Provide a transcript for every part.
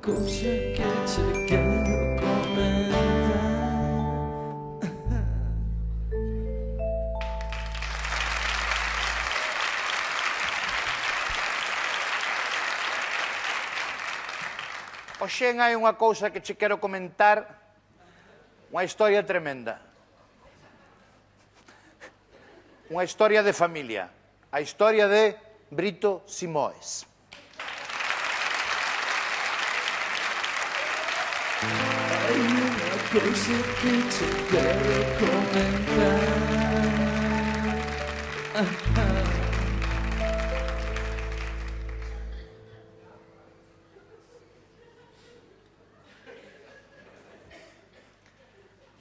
cousa que che quero comentar. Oxen, hai unha cousa que che quero comentar, unha historia tremenda. Unha historia de familia, a historia de Brito Simoes. Hai unha cousa que che quero comentar.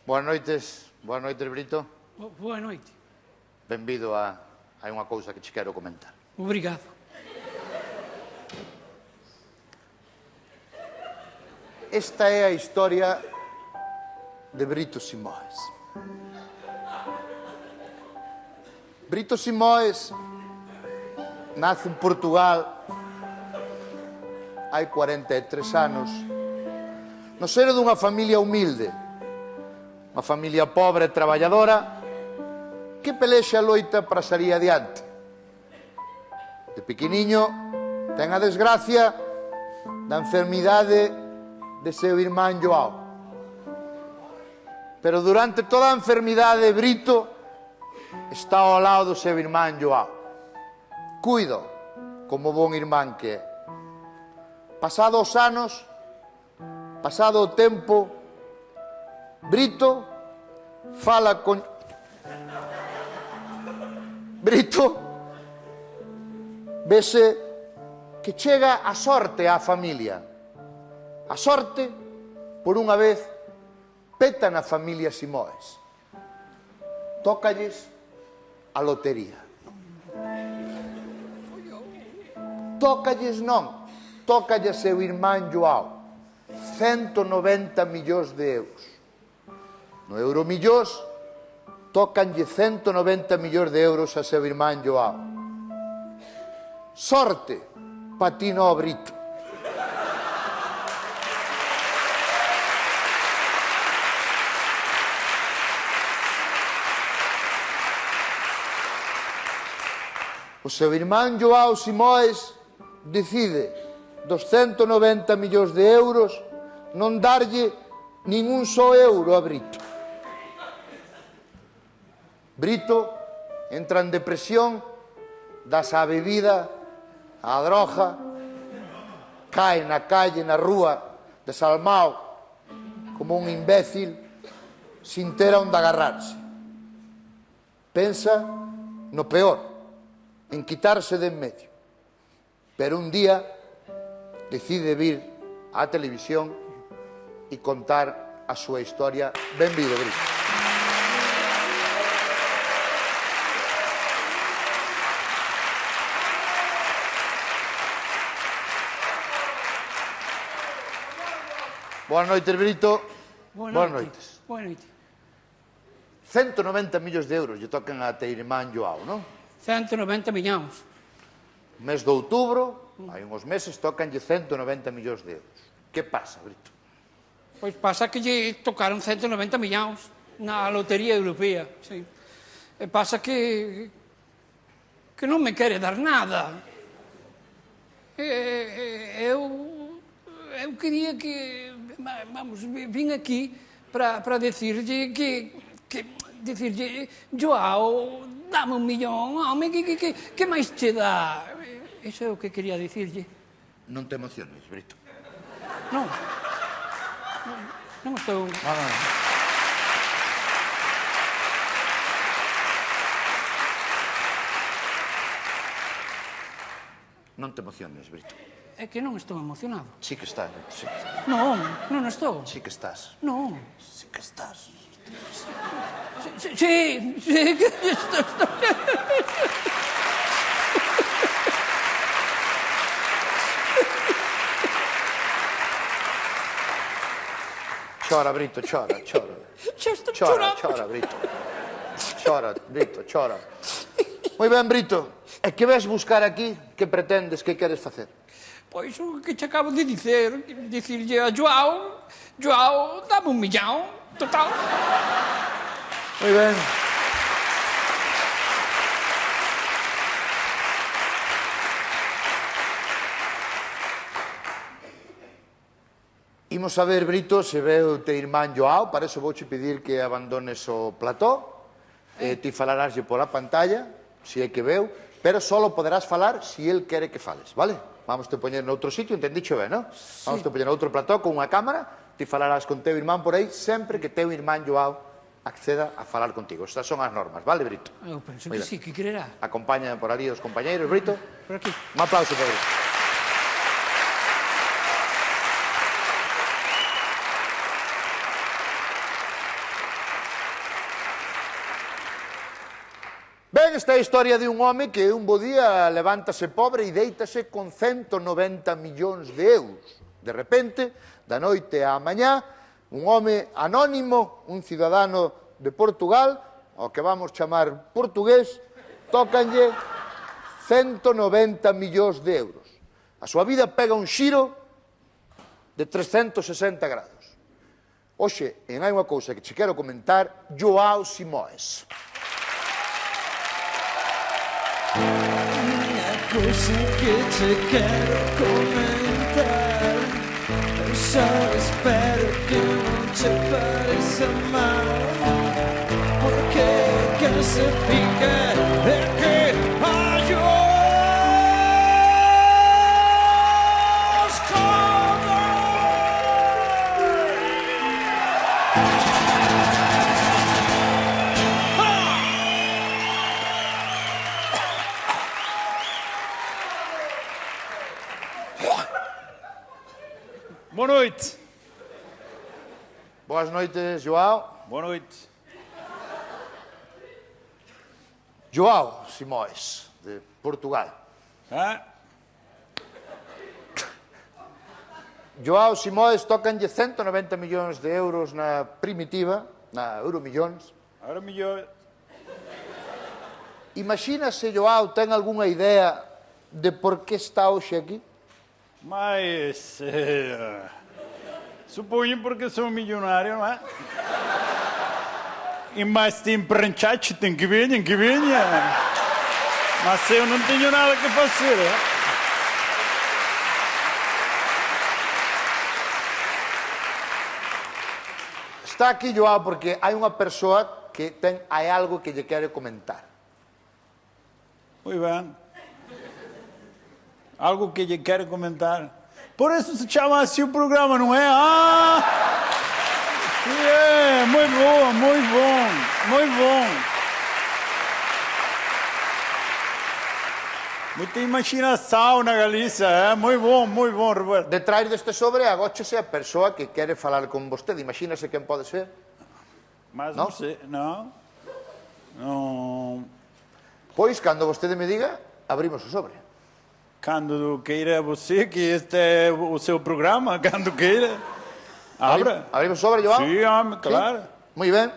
Boas noites, Brito. Boa noite. Benvido a Hai unha cousa que che quero comentar. Obrigado. Esta é a historia de Brito Simoes. Brito Simoes nace en Portugal hai 43 anos no seno dunha familia humilde, unha familia pobre e traballadora que pelexa a loita para salir adiante. De pequeniño ten a desgracia da enfermidade de seu irmán Joao. Pero durante toda a enfermidade Brito está ao lado do seu irmán Joao. Cuido como bon irmán que é. Pasado os anos, pasado o tempo, Brito fala con... Brito vese que chega a sorte á familia. A sorte, por unha vez, peta na familia Simoes. Tócalles a lotería. Tócalles non, tócalle a seu irmán Joao 190 millóns de euros. No Euromillós tócanlle 190 millóns de euros a seu irmán Joao. Sorte pa ti no, Brito. O seu irmán Joao Simoes decide dos 190 millóns de euros non darlle nin un só euro a Brito. Brito entra en depresión, dase a bebida, a droga, cae na calle, na rúa, desalmado, como un imbécil, sin ter onde agarrarse. Pensa no peor, en quitarse de en medio. Pero un día decide vir á televisión e contar a súa historia. Benvido, Brito. Boas noites, Brito. Boas noites. Boa noite. 190 millóns de euros lle tocan a te irmán Joao, non? 190 millóns. Mes de outubro, hai uns meses, tocanlle 190 millóns de euros. Que pasa, Brito? Pois pasa que lle tocaron 190 millóns na lotería europea, sí. E pasa que non me quere dar nada. Eu quería que, vamos, vin aquí para decirlle que decirlle, Joao, dame 1 millón, home, que máis che dá? Iso é o que quería dicirlle. Non te emociones, Brito. Non. Non estou... Non te emociones, Brito. É que non estou emocionado. Sí que estás, Brito, sí que estás. Non estou. Sí que estás. Non. Sí que estás. Sí, que estou. Chora, Brito, chora. Xa estou chorando. Chora, Brito. Chora, Brito, chora. Moi ben, Brito. E que ves buscar aquí? Que pretendes? Que queres facer? Pois o que te acabo de dizer, dicirlle a Joao, Joao, dame 1 millón, total. Moi ben. Imos a ver, Brito, se veo te irmán Joao, para eso vouche pedir que abandones o plató, ti falaráslle pola pantalla, si é que veu, pero solo poderás falar si el quere que fales, vale? Vamos te poñer noutro sitio, entendicho ben, non? Vamos te poñer noutro plató con unha cámara, ti falarás con teu irmán por aí sempre que teu irmán Joao acceda a falar contigo. Estas son as normas, vale, Brito? Eu penso Moi que ben. sí, que quererá. Acompañan por ali os compañeiros, Brito. Por aquí. Un aplauso para Brito. Ben, esta é a historia de un home que un bo día levántase pobre e deítase con 190 millóns de euros. De repente, da noite á mañá, un home anónimo, un cidadano de Portugal, ao que vamos chamar portugués, tócanlle 190 millóns de euros. A súa vida pega un xiro de 360 grados. Hoxe, en hai unha cousa que che quero comentar, Joao Simoes. Una cosa que te quiero comentar. Solo espero que no te parezca mal. Porque que se pique de que hay os Boa noite. Boas noites, Joao. Boa noite. Joao Simoes, de Portugal. Ah, Joao Simoes tócanlle 190 millóns de euros na primitiva, na Euromillóns. agora mellor. Imagina se Joao ten algunha idea de por que está hoxe aquí? Mas suponho porque sou milionário, não é? E mais tem pranchate, tem que vir, Mas eu não tenho nada que fazer, é? Está aquí Joao porque hai unha persoa que hai algo que lle quere comentar. Muy bem. Algo que lhe quero comentar. Por isso se chama assim o programa, não é? Ah! É, muito bom, muito bom, muito bom. Muita imaginação na Galícia, é? Muito bom, Roberto. Detrás deste sobre agóchese a persoa que quere falar con vostede. Imagínase quen pode ser. Mas Não? não sei, não. Não. Pois, cando vostede me diga, abrimos o sobre. Quando queira você, que este é o seu programa, quando queira. Abra. Abrimos o sobre, Joao? Sim, homem, claro. Sí? Moi ben.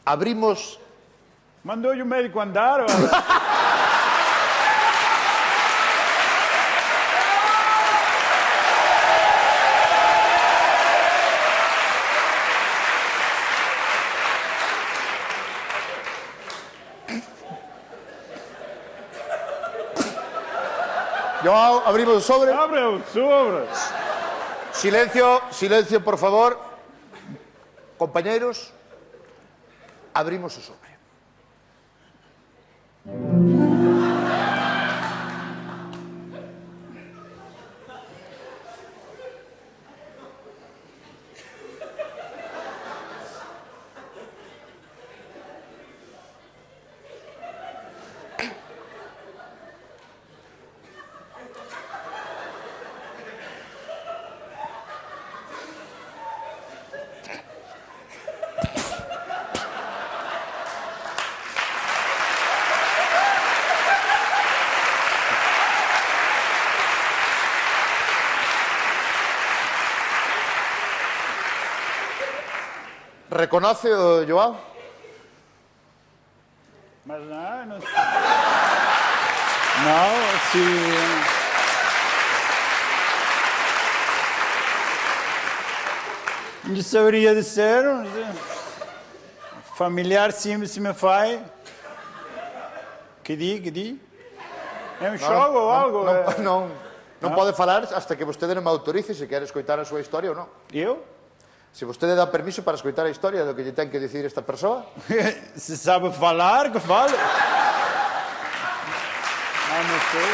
Abrimos... Mandou-lhe o médico andar. Joao, abrimos o sobre. Abre o sobre. Silencio, silencio, por favor. Compañeiros, abrimos o sobre. Reconoce o Joao? Mas Não, sim. Não saberia dizer. Familiar sim, se me faz. Que di? É um jogo ou algo? Non pode falar hasta que vostede non me autorice se quere escoitar a súa historia ou non. Eu? Se vostede dá permiso para escoitar a historia do que lle ten que dicir esta persoa, Se sabe falar, que fale. Não sei.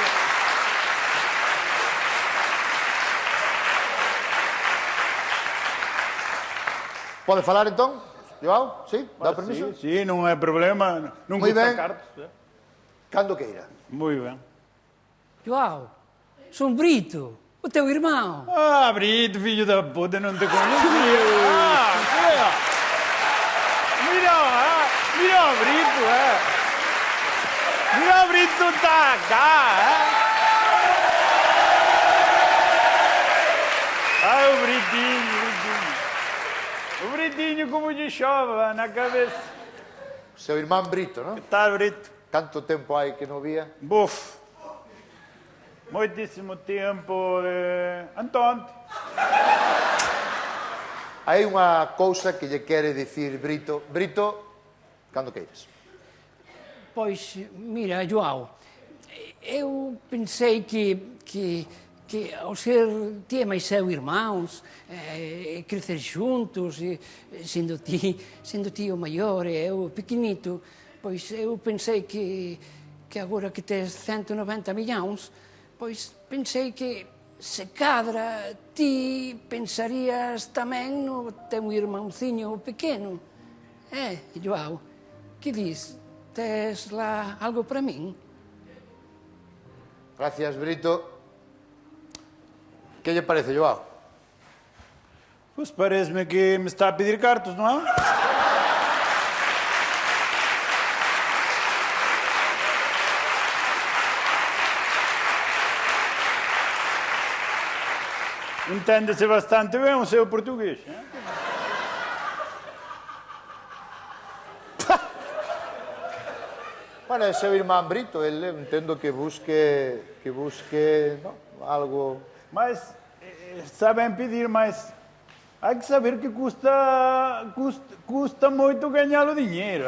pode falar entón? Joao? Sí? Dá permiso? Sim, não é problema. Não Muy custa ben. cartas. Cando queira. Muito bem. João, sou Brito, o teu irmão. Ah, Brito, filho da puta, não te conhecia. Mira. Mira o Brito, Mira o Brito tá cá, Ah, o Britinho. O Britinho como de chova na cabeça. Seu irmán Brito, non? Que tal, Brito? Canto tempo hai que non vía? Buf. Muitíssimo tempo. Antonte. Hai unha cousa que lle quere dicir Brito. Brito, cando queiras. Pois, mira, João, eu pensei que ao ser ti e máis seu irmãos, crecer xuntos, sendo ti o maior e eu pequenito, pois eu pensei que agora que tes 190 millóns, pois pensei que se cadra ti pensarías tamén no teu irmãocinho pequeno. João, que dis? Tes lá algo para min? Gracias, Brito. Que lle parece, Joao? Pois parece-me que me está a pedir cartas, não é? Entende-se bastante bem o seu português. Bueno, é seu irmán Brito, ele entendo que busque non, algo... Mas sabem pedir, mas há que saber que custa muito ganhar o dinheiro,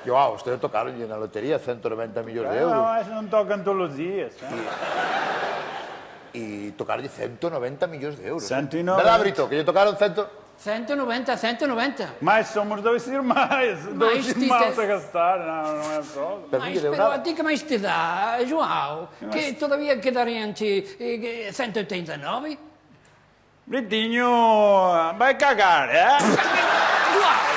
Joao, usted tocaron na lotería 190 millóns de Não, euros. mas não tocam todos os dias. E tocaron 190 millóns de euros. 190. Verdad, Brito? Que lle tocaron 190. Mas somos dois irmãos a gastar, não é só. Pero non Mas, lle deu pero a nada. ti que máis te dá, João? Que todavía quedarían-te 189? Britinho, vai cagar, João!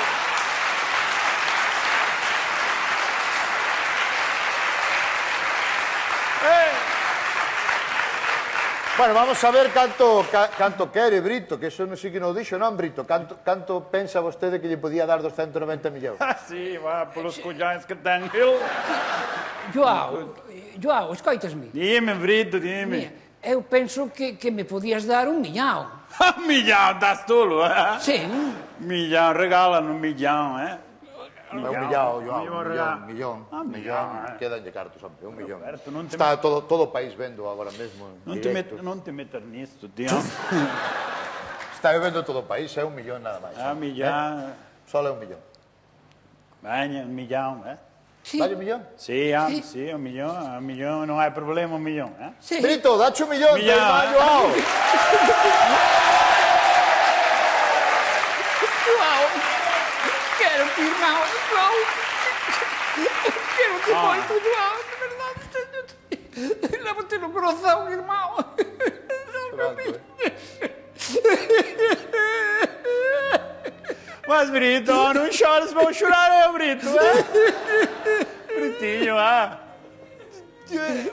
Bueno, vamos a ver canto quere Brito, que eso non sei que non dixo, non, Brito? Canto pensa vostede que lle podía dar 290 millóns? Sim, vá, pelos colhões que tem ele. João, escoitas-me. Dime, Brito, dime. Eu penso que me podías dar 1 millón. Milhão, dás tolo, Sim. Milhão, regala-me 1 millão, Un millón, Joao, millón. un millón. Quedanlle cartos, hombre, 1 millón. Roberto, non te Está todo o país vendo agora mesmo en directo. Non te metas nisto, tío. Está vendo todo o país, é 1 millón nada máis. Millão. Só é 1 millón. Venha, 1 millão, Sí. Dalle 1 millón? Sim, 1 millão, non hai problema, 1 millón, Sí. Brito, dache 1 millón, Millón. Joao. João, quero-te, irmão, João. Quero-te muito, João, de verdade. Levo-te no coração, irmão. Mas, Brito, não chores, vou chorar eu, Brito, Britinho,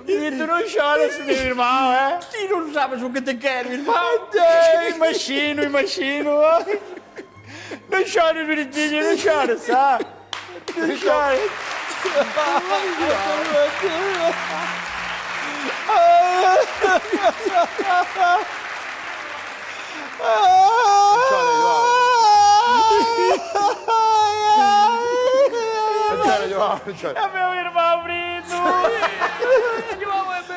Brito, não choras, meu irmão, Tu não sabes o que te quero, irmão. Imagino. Não chores, Britinho, não chores, Não chores. Chora, Joao. É meu irmão Brito!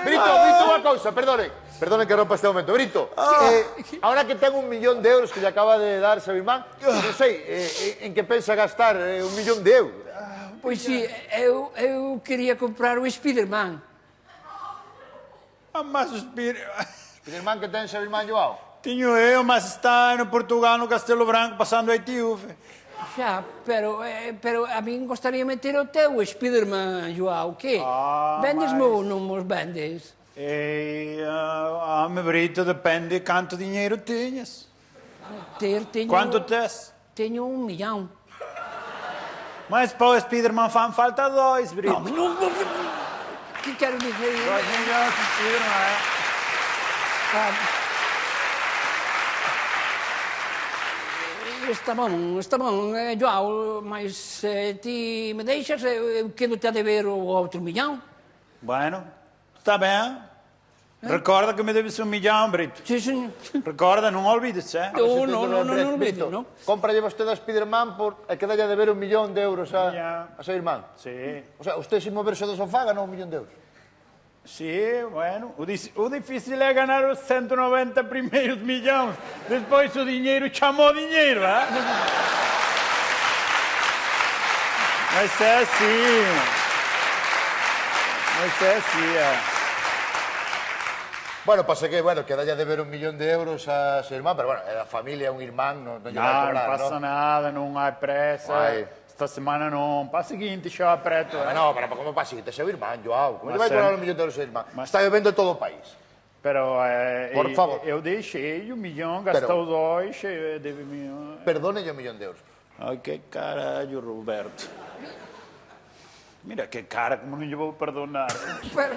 Brito, unha cousa, perdonen que rompa este momento. Brito, ahora que ten 1 millón de euros que lle acaba de dar seu irmán, non sei, en que pensa gastar 1 millón de euros? Pois si, eu quería comprar o Spiderman. Mas o Spider... O irmán que ten seu irmán Joao? Tinha eu, mas está no Portugal, no Castelo Branco, passando a Etiúfe. Xa, pero a min gostaría meter o teu Spiderman, Joao, que? Vendes-me ou non os vendes? Brito, depende de quanto dinheiro tenhas. Teño... Quanto tens? Teño 1 millón. Mas para o Spiderman falta 2, Brito. Non, que quero dizer? 2 milhões de Spiderman, Está bom, Joao, mas ti me deixas, eu quedo-te a dever o outro millón. Bueno, está bem. Recorda que me deves 1 millón, Brito. Sí, senhor. Recorda, non olvides, Non olvido, non? Compralle vostede a Spiderman e que dalle a deber 1 millón de euros a seu irmán. Sí. O sea, usted sin moverse do sofá ganou 1 millón de euros. Sí, bueno, o difícil é ganar os 190 primeiros millóns. Depois o dinheiro chamou dinheiro, Mas é assim. Bueno, pasa que dalle a deber 1 millón de euros a seu irmán, pero bueno, é da familia, un irmán, non lle vai Não, cobrar, não passa nada, não há pressa. Vai. Esta semana não. Para a seguinte, xa apreto. No, pero como pasa que seu irmán, Joao, como lle vai Mas cobrar 1 millón de euros a seu irmán? Está vendo todo o país. Pero Por favor. eu deixei 1 millón, gastou 2, deve 1 millón. Perdónelle 1 millón de euros. Ai, que caralho, Roberto. Mira que cara, como não lhe vou perdonar. Pero,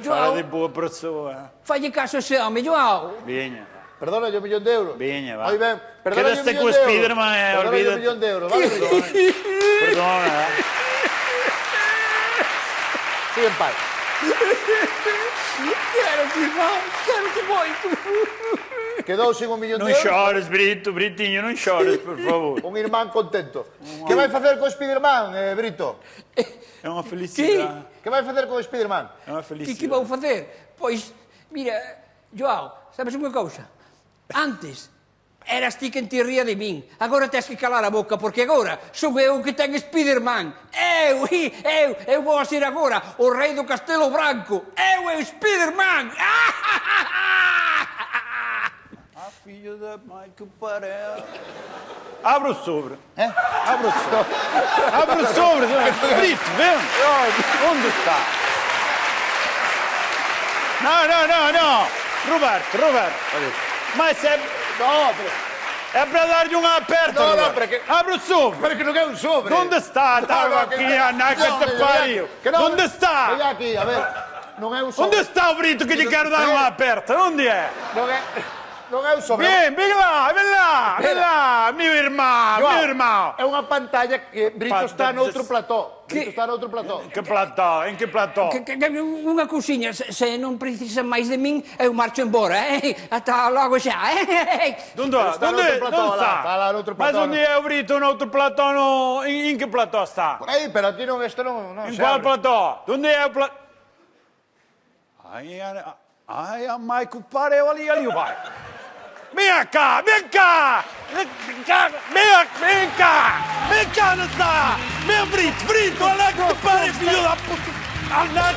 Fala de Joao, boa pessoa. falle caso a ese home, Joao. Venha. Perdónelle 1 millón de euros. Veña, va. Moi ben, perdónelle 1 Quédate millón co de euros. Spiderman, Perdónelle 1 olvídate. millón de euros, vale? Perdona. Sigue en paz. Quero que moito. Quedou sin 1 millón Não de euros. chores, Brito, Britinho, não chores, por favor. Un irmán contento. Que vai facer co Spiderman, Brito? É uma felicidade. Que vai facer co Spiderman? É uma Que felicidade. vou facer? Pois, mira, Joao, sabes unha cousa? Antes, eras ti quen te ría de min. Agora tens que calar a boca, porque agora son eu que ten Spiderman. Eu vou a ser agora o rei do Castelo Branco. Eu é o Spiderman. Filho da mãe que parece. Abre o sobre. Abre o sobre. Abre o sobre. Brito, vem. Onde está? Não. Roberto. Mas é... No, pero... É para dar-lhe um aperto. Não, Roberto. pero que... Abre o sobre. Pero que non é un sobre. Onde está? Estava aqui, Ana, que te pariu. Onde está? Veña aquí, a ver. Non é un sobre. Onde está o Brito que lhe quero dar um aperto? Onde é? Non é un sobre. Vem lá, meu irmão. É unha pantalla que Brito está noutro plató. Brito está noutro plató. Que plató? Em que plató? Unha cousiña, se non precisa máis de min, eu marcho embora, Ata logo xa, Onde Está noutro plató, lá. está? Está lá noutro Mas plató. onde é o Brito noutro plató? Em que plató está? Por aí, pero aquí non, isto non Em se qual abre. plató? Onde é o plató? Ai, a mãe que pareu ali vai. Vem cá! Vem cá, onde está? Vem, Brito, olha que pare, filho da puta! Olha!